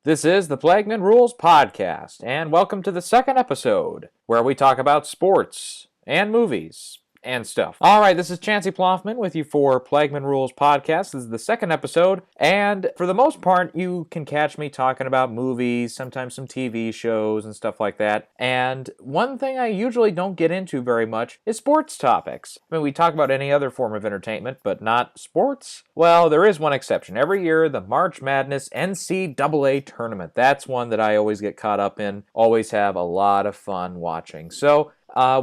This is the Plagmanrules podcast, and welcome to the second episode, where we talk about sports and movies and stuff. Alright, this is Chancey Ploffman with you for Plagmanrules podcast. This is the second episode, and for the most part, you can catch me talking about movies, sometimes some TV shows and stuff like that. And one thing I usually don't get into very much is sports topics. I mean, we talk about any other form of entertainment, but not sports? Well, there is one exception. Every year, the March Madness NCAA tournament. That's one that I always get caught up in, always have a lot of fun watching. So,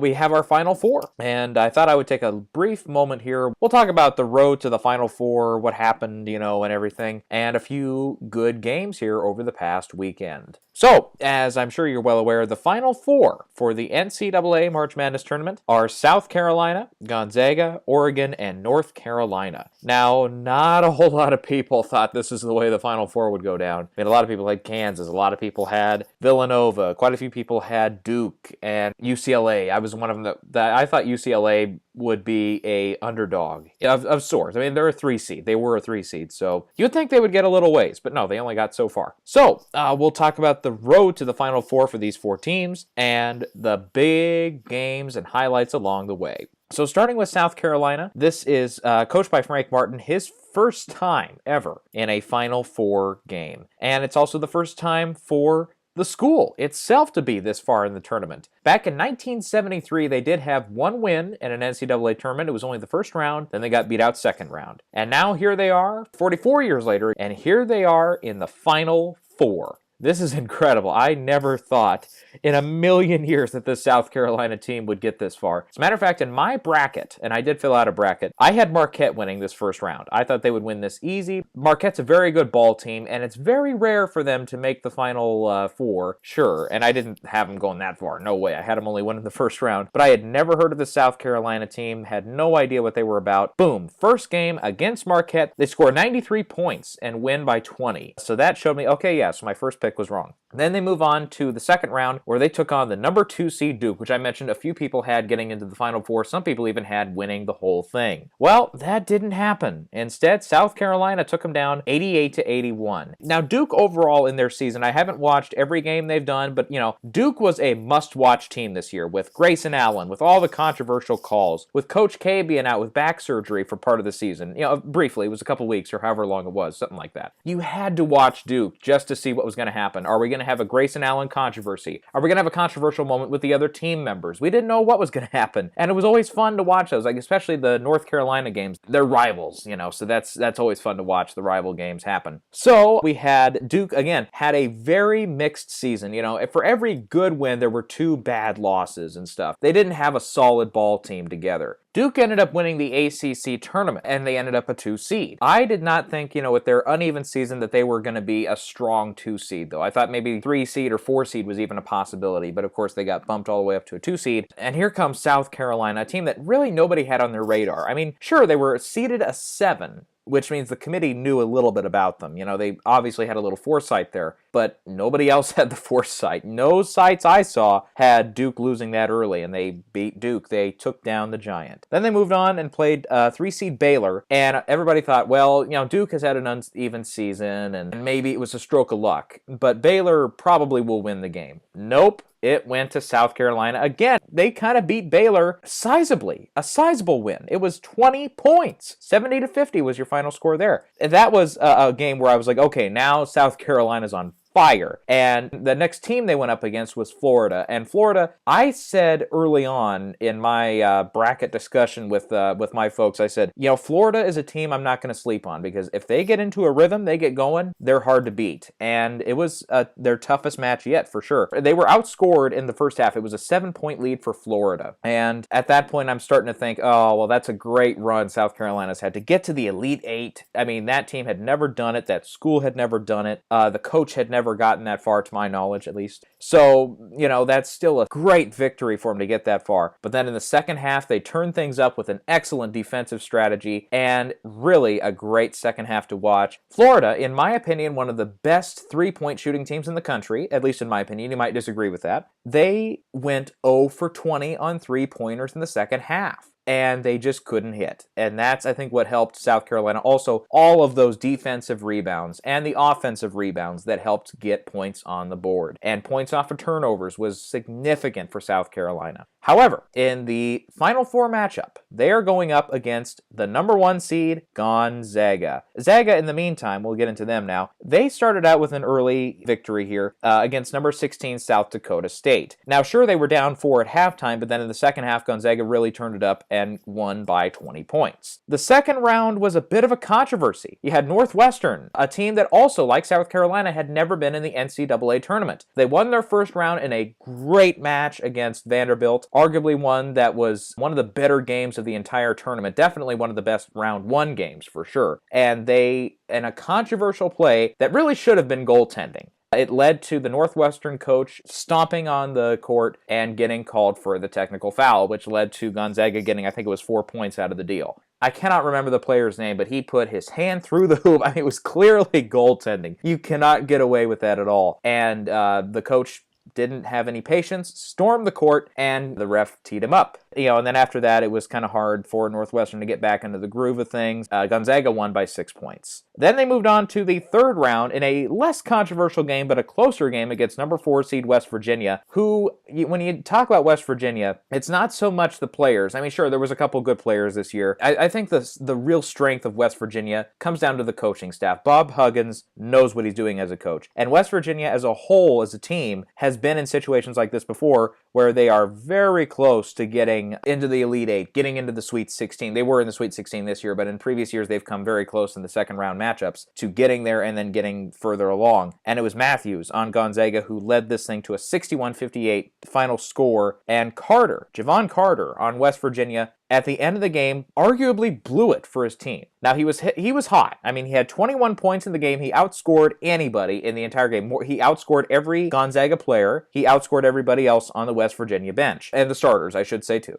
we have our Final Four, and I thought I would take a brief moment here. We'll talk about the road to the Final Four, what happened, and everything, and a few good games here over the past weekend. So, as I'm sure you're well aware, the Final Four for the NCAA March Madness tournament are South Carolina, Gonzaga, Oregon, and North Carolina. Now, not a whole lot of people thought this is the way the Final Four would go down. I mean, a lot of people had Kansas, a lot of people had Villanova, quite a few people had Duke and UCLA. I was one of them that I thought UCLA would be a underdog of sorts. I mean, they're a 3 seed. They were a 3 seed, so you'd think they would get a little ways, but no, they only got so far. So, we'll talk about the road to the Final Four for these 4 teams and the big games and highlights along the way. So starting with South Carolina, this is coached by Frank Martin, his first time ever in a Final Four game. And it's also the first time for the school itself to be this far in the tournament. Back in 1973, they did have one win in an NCAA tournament. It was only the first round, then they got beat out second round. And now here they are, 44 years later, and here they are in the Final Four. This is incredible. I never thought in a million years that this South Carolina team would get this far. As a matter of fact, in my bracket, and I did fill out a bracket, I had Marquette winning this first round. I thought they would win this easy. Marquette's a very good ball team, and it's very rare for them to make the Final Four, sure. And I didn't have them going that far. No way. I had them only winning the first round. But I had never heard of the South Carolina team, had no idea what they were about. Boom. First game against Marquette. They score 93 points and win by 20. So that showed me, okay, yeah, so my first pick was wrong. Then they move on to the second round where they took on the number 2 seed Duke, which I mentioned a few people had getting into the Final Four. Some people even had winning the whole thing. Well, that didn't happen. Instead, South Carolina took them down 88-81. Now, Duke overall in their season, I haven't watched every game they've done, but Duke was a must-watch team this year with Grayson Allen, with all the controversial calls, with Coach K being out with back surgery for part of the season. Briefly, it was a couple weeks or however long it was, something like that. You had to watch Duke just to see what was going to happen. Are we going to have a Grayson Allen controversy? Are we going to have a controversial moment with the other team members? We didn't know what was going to happen. And it was always fun to watch those, like especially the North Carolina games. They're rivals, so that's always fun to watch the rival games happen. So we had Duke, again, had a very mixed season. For every good win, there were 2 bad losses and stuff. They didn't have a solid ball team together. Duke ended up winning the ACC tournament, and they ended up a 2 seed. I did not think, with their uneven season that they were going to be a strong 2 seed, though. I thought maybe 3 seed or 4 seed was even a possibility, but of course they got bumped all the way up to a 2 seed. And here comes South Carolina, a team that really nobody had on their radar. I mean, sure, they were seeded a 7, which means the committee knew a little bit about them. They obviously had a little foresight there, but nobody else had the foresight. No sites I saw had Duke losing that early, and they beat Duke. They took down the Giant. Then they moved on and played 3-seed Baylor, and everybody thought, well, Duke has had an uneven season, and maybe it was a stroke of luck, but Baylor probably will win the game. Nope. It went to South Carolina. Again, they kind of beat Baylor sizably. A sizable win. It was 20 points. 70-50 was your final score there. And that was a game where I was like, okay, now South Carolina's on fire. And the next team they went up against was Florida. And Florida, I said early on in my bracket discussion with my folks, I said, Florida is a team I'm not going to sleep on, because if they get into a rhythm, they get going, they're hard to beat. And it was their toughest match yet, for sure. They were outscored in the first half. It was a 7-point lead for Florida. And at that point, I'm starting to think, oh, well, that's a great run South Carolina's had to get to the Elite 8. I mean, that team had never done it. That school had never done it. The coach had never gotten that far, to my knowledge, at least. So, that's still a great victory for them to get that far. But then in the second half, they turned things up with an excellent defensive strategy and really a great second half to watch. Florida, in my opinion, one of the best 3-point shooting teams in the country, at least in my opinion. You might disagree with that. They went 0 for 20 on 3-pointers in the second half. and they just couldn't hit. And that's, I think, what helped South Carolina. Also, all of those defensive rebounds and the offensive rebounds that helped get points on the board. And points off of turnovers was significant for South Carolina. However, in the Final Four matchup, they are going up against the number 1 seed, Gonzaga. Zaga, in the meantime, we'll get into them now, they started out with an early victory here against number 16, South Dakota State. Now, sure, they were down 4 at halftime, but then in the second half, Gonzaga really turned it up and won by 20 points. The second round was a bit of a controversy. You had Northwestern, a team that also, like South Carolina, had never been in the NCAA tournament. They won their first round in a great match against Vanderbilt, arguably one that was one of the better games of the entire tournament, definitely one of the best round 1 games for sure. And they, in a controversial play that really should have been goaltending, it led to the Northwestern coach stomping on the court and getting called for the technical foul, which led to Gonzaga getting, I think it was 4 points out of the deal. I cannot remember the player's name, but he put his hand through the hoop. I mean, it was clearly goaltending. You cannot get away with that at all. And the coach didn't have any patience, stormed the court, and the ref teed him up. And then after that, it was kind of hard for Northwestern to get back into the groove of things. Gonzaga won by 6 points. Then they moved on to the third round in a less controversial game, but a closer game against number 4 seed West Virginia, who, when you talk about West Virginia, it's not so much the players. I mean, sure, there was a couple good players this year. I think the real strength of West Virginia comes down to the coaching staff. Bob Huggins knows what he's doing as a coach. And West Virginia as a whole, as a team, has been in situations like this before where they are very close to getting into the Elite Eight, getting into the Sweet 16. They were in the Sweet 16 this year, but in previous years they've come very close in the second round matchups to getting there and then getting further along. And it was Matthews on Gonzaga who led this thing to a 61-58 final score, and Javon Carter on West Virginia at the end of the game arguably blew it for his team. Now, he was hot. I mean, he had 21 points in the game. He outscored anybody in the entire game. He outscored every Gonzaga player. He outscored everybody else on the West Virginia bench. And the starters, I should say, too.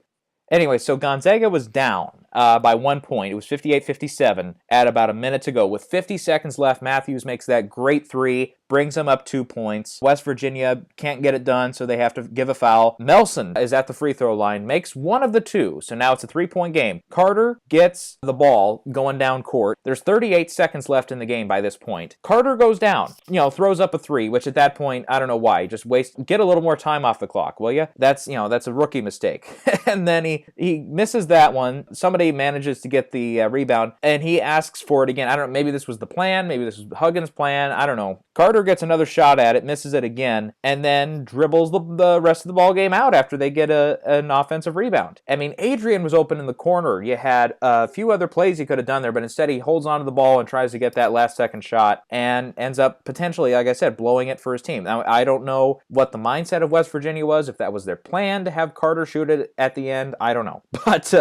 Anyway, so Gonzaga was down by 1 point. It was 58-57 at about a minute to go. With 50 seconds left, Matthews makes that great three, brings them up 2 points. West Virginia can't get it done, so they have to give a foul. Melson is at the free throw line, makes one of the two, so now it's a 3-point game. Carter gets the ball going down court. There's 38 seconds left in the game by this point. Carter goes down, throws up a 3, which at that point, I don't know why. Just get a little more time off the clock, will you? That's a rookie mistake. And then he misses that one. Somebody manages to get the rebound, and he asks for it again. I don't know, maybe this was the plan, maybe this was Huggins' plan, I don't know. Carter gets another shot at it, misses it again, and then dribbles the rest of the ball game out after they get an offensive rebound. I mean, Adrian was open in the corner. You had a few other plays he could have done there, but instead he holds onto the ball and tries to get that last second shot and ends up potentially, like I said, blowing it for his team. Now, I don't know what the mindset of West Virginia was, if that was their plan to have Carter shoot it at the end. I don't know. But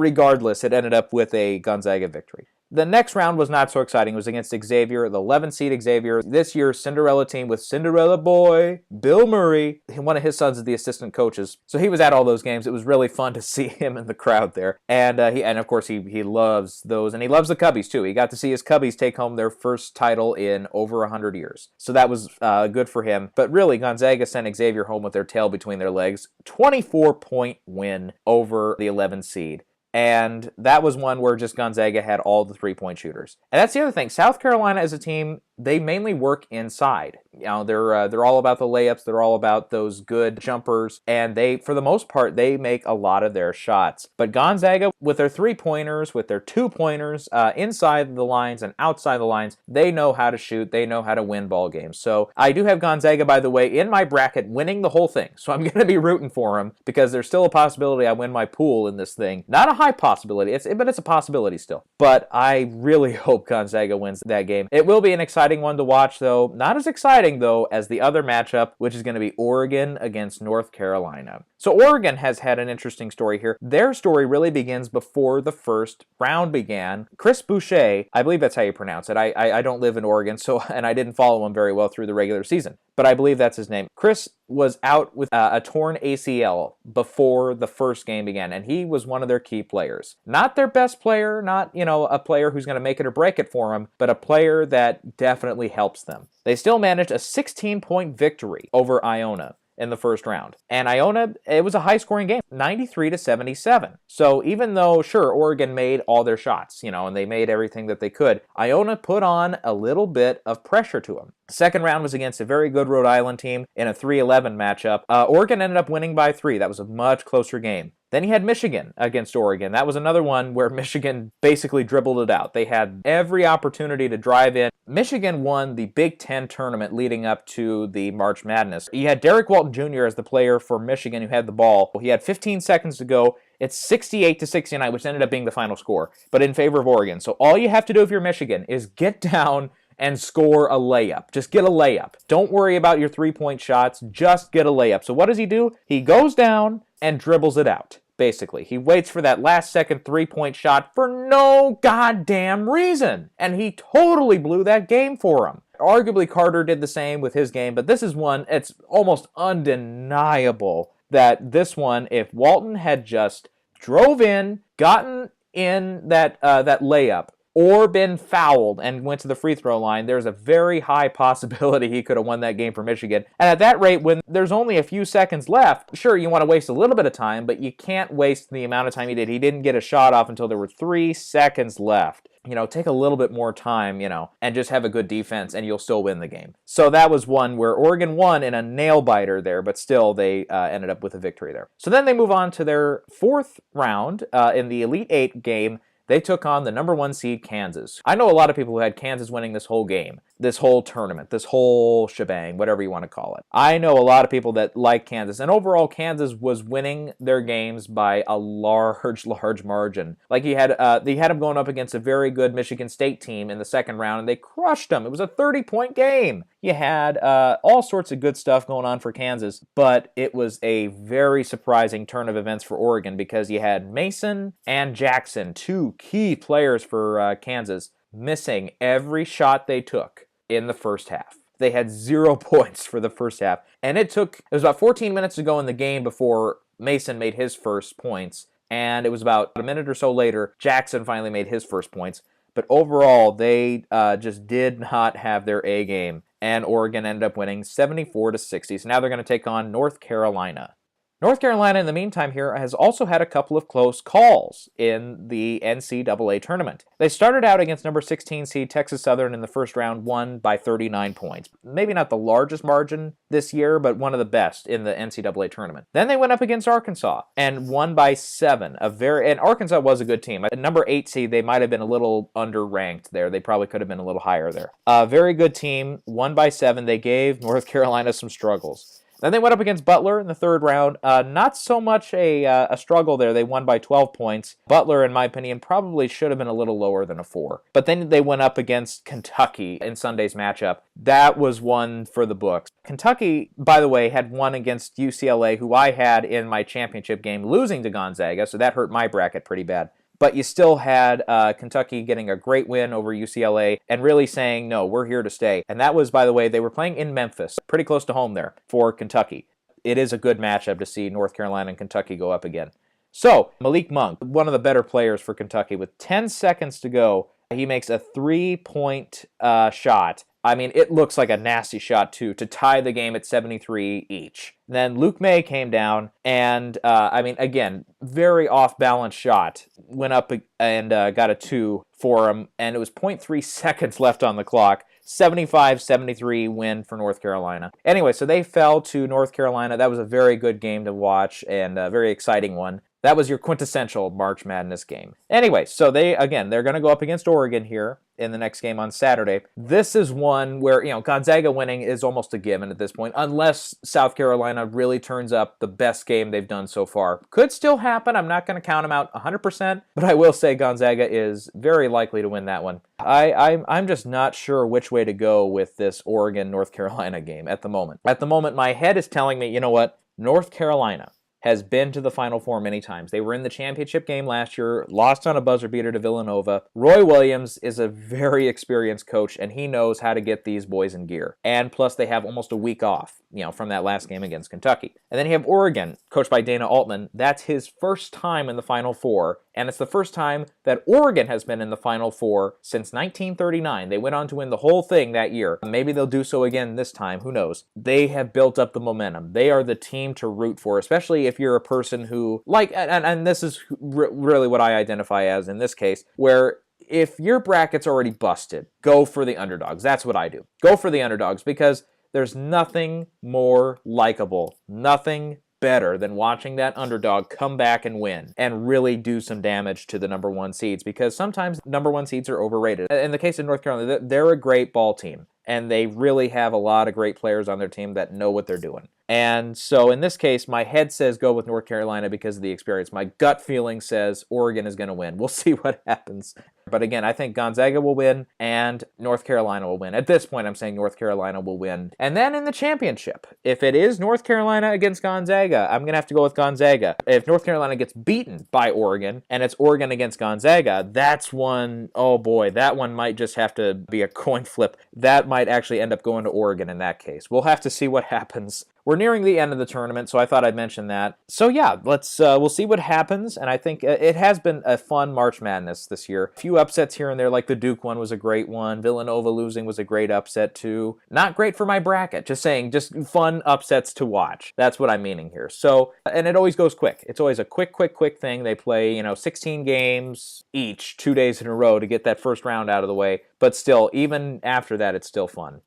regardless, it ended up with a Gonzaga victory. The next round was not so exciting. It was against Xavier, the 11th-seed Xavier. This year's Cinderella team with Cinderella boy, Bill Murray. One of his sons is the assistant coaches. So he was at all those games. It was really fun to see him in the crowd there. And of course, he loves those. And he loves the Cubbies, too. He got to see his Cubbies take home their first title in over 100 years. So that was good for him. But really, Gonzaga sent Xavier home with their tail between their legs. 24-point win over the 11th seed. And that was one where just Gonzaga had all the three-point shooters. And that's the other thing. South Carolina as a team, they mainly work inside. They're all about the layups. They're all about those good jumpers. And they, for the most part, they make a lot of their shots. But Gonzaga, with their three-pointers, with their two-pointers, inside the lines and outside the lines, they know how to shoot. They know how to win ball games. So I do have Gonzaga, by the way, in my bracket, winning the whole thing. So I'm going to be rooting for them because there's still a possibility I win my pool in this thing. Not a high possibility, but it's a possibility still. But I really hope Gonzaga wins that game. It will be an exciting one to watch, though. Not as exciting, though, as the other matchup, which is going to be Oregon against North Carolina. So Oregon has had an interesting story here. Their story really begins before the first round began. Chris Boucher, I believe that's how you pronounce it. I don't live in Oregon, and I didn't follow him very well through the regular season. But I believe that's his name. Chris was out with a torn ACL before the first game began, and he was one of their key players. Not their best player, not, a player who's going to make it or break it for them, but a player that definitely helps them. They still managed a 16-point victory over Iona. in the first round. And Iona, it was a high-scoring game, 93-77. So even though, sure, Oregon made all their shots, and they made everything that they could, Iona put on a little bit of pressure to them. Second round was against a very good Rhode Island team in a 3-11 matchup. Oregon ended up winning by 3. That was a much closer game. Then you had Michigan against Oregon. That was another one where Michigan basically dribbled it out. They had every opportunity to drive in. Michigan won the Big Ten tournament leading up to the March Madness. You had Derek Walton Jr. as the player for Michigan who had the ball. He had 15 seconds to go. It's 68-69, which ended up being the final score, but in favor of Oregon. So all you have to do if you're Michigan is get down and score a layup. Just get a layup. Don't worry about your three-point shots. Just get a layup. So what does he do? He goes down and dribbles it out. Basically, he waits for that last-second three-point shot for no goddamn reason. And he totally blew that game for him. Arguably, Carter did the same with his game, but this is one, it's almost undeniable that this one, if Walton had just drove in, gotten in that layup, or been fouled and went to the free throw line, there's a very high possibility he could have won that game for Michigan. And at that rate, when there's only a few seconds left, sure, you want to waste a little bit of time, but you can't waste the amount of time he did. He didn't get a shot off until there were 3 seconds left. Take a little bit more time, and just have a good defense, and you'll still win the game. So that was one where Oregon won in a nail-biter there, but still they ended up with a victory there. So then they move on to their fourth round in the Elite Eight game. They took on the number 1 seed Kansas. I know a lot of people who had Kansas winning this whole game, this whole tournament, this whole shebang, whatever you want to call it. I know a lot of people that like Kansas, and overall Kansas was winning their games by a large margin. Like they had them going up against a very good Michigan State team in the second round, and they crushed them. It was a 30-point game. You had all sorts of good stuff going on for Kansas, but it was a very surprising turn of events for Oregon because you had Mason and Jackson, 2 key players for Kansas, missing every shot they took in the first half. They had 0 points for the first half. And it was about 14 minutes to go in the game before Mason made his first points. And it was about a minute or so later, Jackson finally made his first points. But overall, they just did not have their A game. And Oregon ended up winning 74-60. So now they're going to take on North Carolina. North Carolina, in the meantime here, has also had a couple of close calls in the NCAA tournament. They started out against number 16 seed Texas Southern in the first round, won by 39 points. Maybe not the largest margin this year, but one of the best in the NCAA tournament. Then they went up against Arkansas and won by 7. And Arkansas was a good team. At number 8 seed, they might have been a little underranked there. They probably could have been a little higher there. A very good team, won by 7. They gave North Carolina some struggles. Then they went up against Butler in the third round. Not so much a struggle there. They won by 12 points. Butler, in my opinion, probably should have been a little lower than a 4. But then they went up against Kentucky in Sunday's matchup. That was one for the books. Kentucky, by the way, had won against UCLA, who I had in my championship game, losing to Gonzaga, so that hurt my bracket pretty bad. But you still had Kentucky getting a great win over UCLA and really saying, no, we're here to stay. And that was, by the way, they were playing in Memphis, pretty close to home there for Kentucky. It is a good matchup to see North Carolina and Kentucky go up again. So, Malik Monk, one of the better players for Kentucky, with 10 seconds to go, he makes a 3-point shot. I mean, it looks like a nasty shot, too, to tie the game at 73 each. Then Luke May came down, and, again, very off-balance shot. Went up and got a 2 for him, and it was 0.3 seconds left on the clock. 75-73 win for North Carolina. Anyway, so they fell to North Carolina. That was a very good game to watch, and a very exciting one. That was your quintessential March Madness game. Anyway, so they're going to go up against Oregon here in the next game on Saturday. This is one where, Gonzaga winning is almost a given at this point, unless South Carolina really turns up the best game they've done so far. Could still happen. I'm not going to count them out 100%, but I will say Gonzaga is very likely to win that one. I'm just not sure which way to go with this Oregon-North Carolina game at the moment. At the moment, my head is telling me, you know what? North Carolina has been to the Final Four many times. They were in the championship game last year, lost on a buzzer beater to Villanova. Roy Williams is a very experienced coach, and he knows how to get these boys in gear. And plus, they have almost a week off, from that last game against Kentucky. And then you have Oregon, coached by Dana Altman. That's his first time in the Final Four, And it's the first time that Oregon has been in the Final Four since 1939. They went on to win the whole thing that year. Maybe they'll do so again this time. Who knows? They have built up the momentum. They are the team to root for, especially if you're a person who, like, and this is really what I identify as in this case, where if your bracket's already busted, go for the underdogs. That's what I do. Go for the underdogs because there's nothing more likable, nothing better than watching that underdog come back and win and really do some damage to the number one seeds, because sometimes number one seeds are overrated. In the case of North Carolina, they're a great ball team, and they really have a lot of great players on their team that know what they're doing. And so in this case, my head says go with North Carolina because of the experience. My gut feeling says Oregon is going to win. We'll see what happens. But again, I think Gonzaga will win and North Carolina will win. At this point, I'm saying North Carolina will win. And then in the championship, if it is North Carolina against Gonzaga, I'm going to have to go with Gonzaga. If North Carolina gets beaten by Oregon and it's Oregon against Gonzaga, that's one, oh boy, that one might just have to be a coin flip. That might actually end up going to Oregon in that case. We'll have to see what happens. We're nearing the end of the tournament, so I thought I'd mention that. So yeah, we'll see what happens, and I think it has been a fun March Madness this year. A few upsets here and there, like the Duke one was a great one. Villanova losing was a great upset too. Not great for my bracket, just saying, just fun upsets to watch. That's what I'm meaning here. So, and it always goes quick. It's always a quick thing. They play, 16 games each, 2 days in a row to get that first round out of the way. But still, even after that, it's still fun.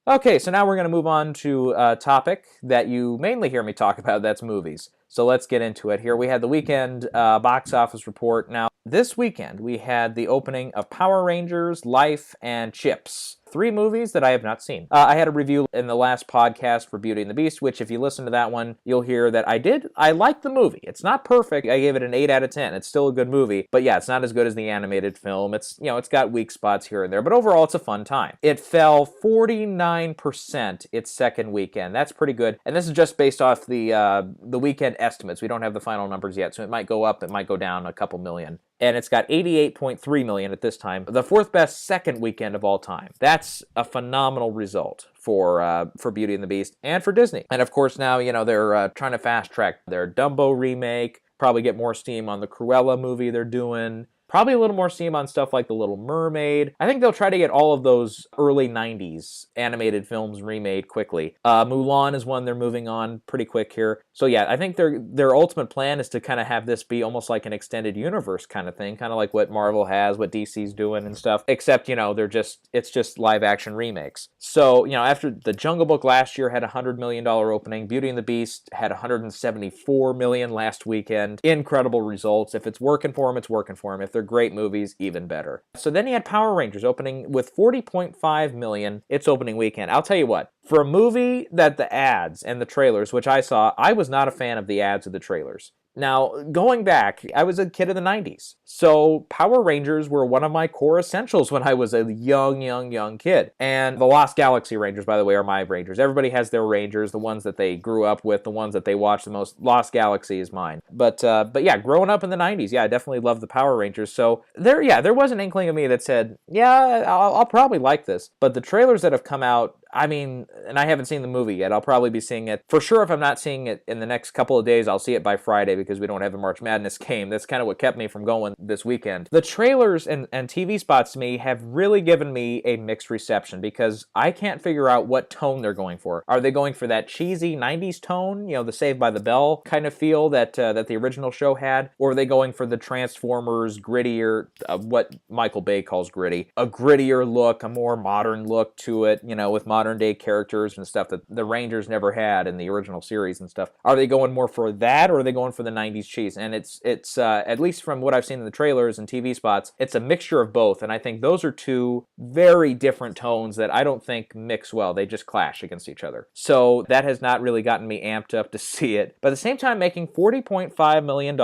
Okay, so now we're going to move on to a topic that you mainly hear me talk about, that's movies. So let's get into it here. We had the weekend box office report. Now, this weekend we had the opening of Power Rangers, Life, and Chips. 3 movies that I have not seen. I had a review in the last podcast for Beauty and the Beast, which if you listen to that one, you'll hear that I liked the movie. It's not perfect. I gave it an 8 out of 10. It's still a good movie. But yeah, it's not as good as the animated film. It's got weak spots here and there. But overall, it's a fun time. It fell 49% its second weekend. That's pretty good. And this is just based off the weekend estimates. We don't have the final numbers yet, so it might go up, it might go down a couple million. And it's got 88.3 million at this time, the 4th best second weekend of all time. That's a phenomenal result for Beauty and the Beast and for Disney. And of course now, they're trying to fast track their Dumbo remake, probably get more steam on the Cruella movie they're doing. Probably a little more steam on stuff like The Little Mermaid. I think they'll try to get all of those early 90s animated films remade quickly. Mulan is one they're moving on pretty quick here. So yeah, I think their ultimate plan is to kind of have this be almost like an extended universe kind of thing, kind of like what Marvel has, what DC's doing and stuff, except, it's just live action remakes. So, after the Jungle Book last year had a $100 million opening, Beauty and the Beast had $174 million last weekend. Incredible results. If it's working for them, it's working for them. If they're great movies, even better. So then you had Power Rangers opening with 40.5 million its opening weekend. I'll tell you what, for a movie that the ads and the trailers, which I saw, I was not a fan of the ads or the trailers. Now, going back, I was a kid of the 90s. So Power Rangers were one of my core essentials when I was a young kid. And the Lost Galaxy Rangers, by the way, are my Rangers. Everybody has their Rangers, the ones that they grew up with, the ones that they watched the most. Lost Galaxy is mine. But yeah, growing up in the 90s, yeah, I definitely loved the Power Rangers. So there was an inkling of me that said, yeah, I'll probably like this. But the trailers that have come out, and I haven't seen the movie yet. I'll probably be seeing it. For sure, if I'm not seeing it in the next couple of days, I'll see it by Friday because we don't have the March Madness game. That's kind of what kept me from going this weekend. The trailers and TV spots to me have really given me a mixed reception because I can't figure out what tone they're going for. Are they going for that cheesy 90s tone, the Saved by the Bell kind of feel that the original show had? Or are they going for the Transformers grittier, what Michael Bay calls gritty, a grittier look, a more modern look to it, with modern day characters and stuff that the Rangers never had in the original series and stuff? Are they going more for that, or are they going for the 90s cheese? And it's at least from what I've seen in the trailers and TV spots, it's a mixture of both. And I think those are two very different tones that I don't think mix well. They just clash against each other. So that has not really gotten me amped up to see it. But at the same time, making $40.5 million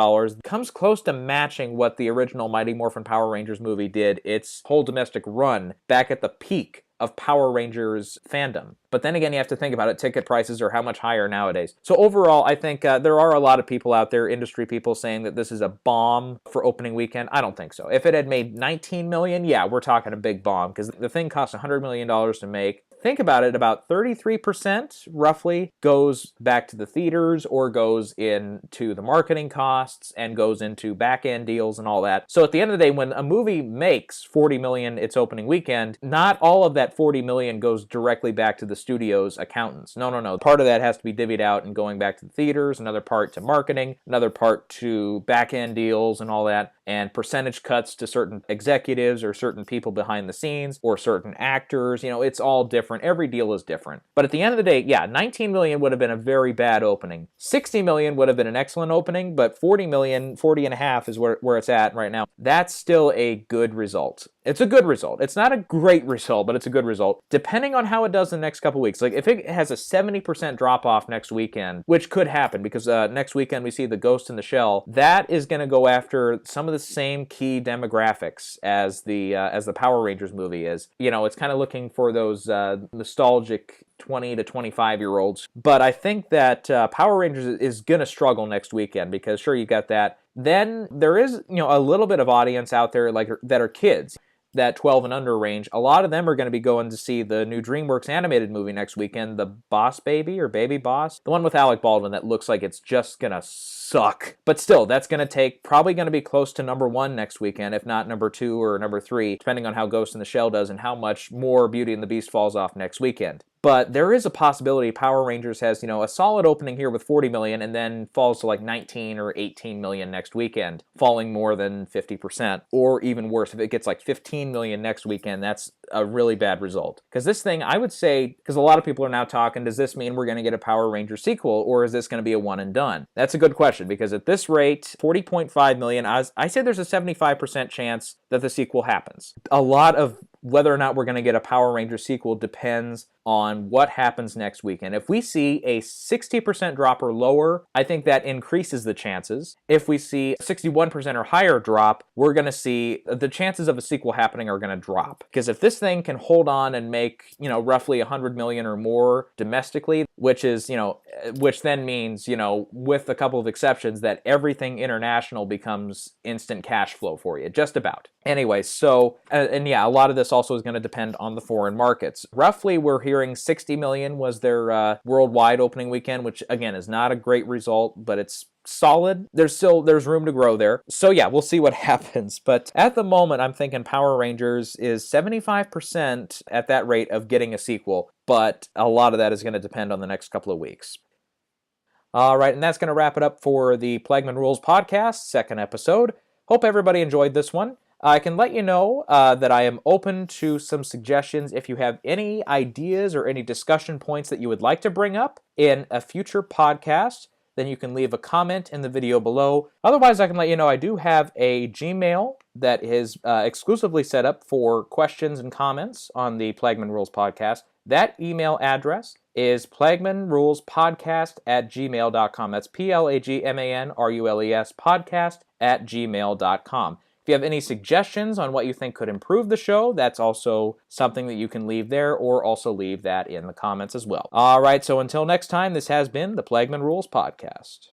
comes close to matching what the original Mighty Morphin Power Rangers movie did its whole domestic run back at the peak of Power Rangers fandom. But then again, you have to think about it. Ticket prices are how much higher nowadays. So overall, I think there are a lot of people out there, industry people, saying that this is a bomb for opening weekend. I don't think so. If it had made $19 million, yeah, we're talking a big bomb because the thing cost $100 million to make. think about it, about 33% roughly goes back to the theaters or goes into the marketing costs and goes into back-end deals and all that. So at the end of the day, when a movie makes $40 million its opening weekend, not all of that $40 million goes directly back to the studio's accountants. No. Part of that has to be divvied out and going back to the theaters, another part to marketing, another part to back-end deals and all that, and percentage cuts to certain executives or certain people behind the scenes or certain actors. It's all different. Every deal is different. But at the end of the day, yeah, 19 million would have been a very bad opening. 60 million would have been an excellent opening, but 40 million, 40 and a half is where it's at right now. That's still a good result. It's a good result. It's not a great result, but it's a good result. Depending on how it does in the next couple weeks. Like if it has a 70% drop off next weekend, which could happen because next weekend we see The Ghost in the Shell, that is going to go after some of the same key demographics as the Power Rangers movie is. It's kind of looking for those nostalgic 20 to 25-year-olds. But I think that Power Rangers is going to struggle next weekend because sure, you got that. Then there is, a little bit of audience out there like that are kids, that 12 and under range. A lot of them are going to be going to see the new DreamWorks animated movie next weekend, The Boss Baby or Baby Boss, the one with Alec Baldwin that looks like it's just going to suck. But still, that's going to probably going to be close to number 1 next weekend, if not number 2 or number 3, depending on how Ghost in the Shell does and how much more Beauty and the Beast falls off next weekend. But there is a possibility Power Rangers has, a solid opening here with 40 million and then falls to like 19 or 18 million next weekend, falling more than 50%. Or even worse, if it gets like 15 million next weekend, that's a really bad result. Because this thing, I would say, because a lot of people are now talking, does this mean we're going to get a Power Ranger sequel or is this going to be a one and done? That's a good question because at this rate, 40.5 million, I say there's a 75% chance that the sequel happens. A lot of whether or not we're going to get a Power Ranger sequel depends on what happens next weekend. If we see a 60% drop or lower, I think that increases the chances. If we see 61% or higher drop, we're going to see the chances of a sequel happening are going to drop. Because if this thing can hold on and make, roughly 100 million or more domestically, which is, which then means, with a couple of exceptions, that everything international becomes instant cash flow for you, just about. Anyway, so, and yeah, a lot of this also is going to depend on the foreign markets. Roughly, we're hearing 60 million was their worldwide opening weekend, which again is not a great result, but it's solid. There's room to grow there. So yeah, we'll see what happens. But at the moment, I'm thinking Power Rangers is 75% at that rate of getting a sequel, but a lot of that is going to depend on the next couple of weeks. All right, and that's going to wrap it up for the Plagmanrules podcast, second episode. Hope everybody enjoyed this one. I can let you know that I am open to some suggestions. If you have any ideas or any discussion points that you would like to bring up in a future podcast, then you can leave a comment in the video below. Otherwise, I can let you know I do have a Gmail that is exclusively set up for questions and comments on the Plagmanrules podcast. That email address is plagmanrulespodcast@gmail.com. That's PLAGMANRULES podcast@gmail.com. If you have any suggestions on what you think could improve the show, that's also something that you can leave there, or also leave that in the comments as well. All right, so until next time, this has been the Plagmanrules podcast.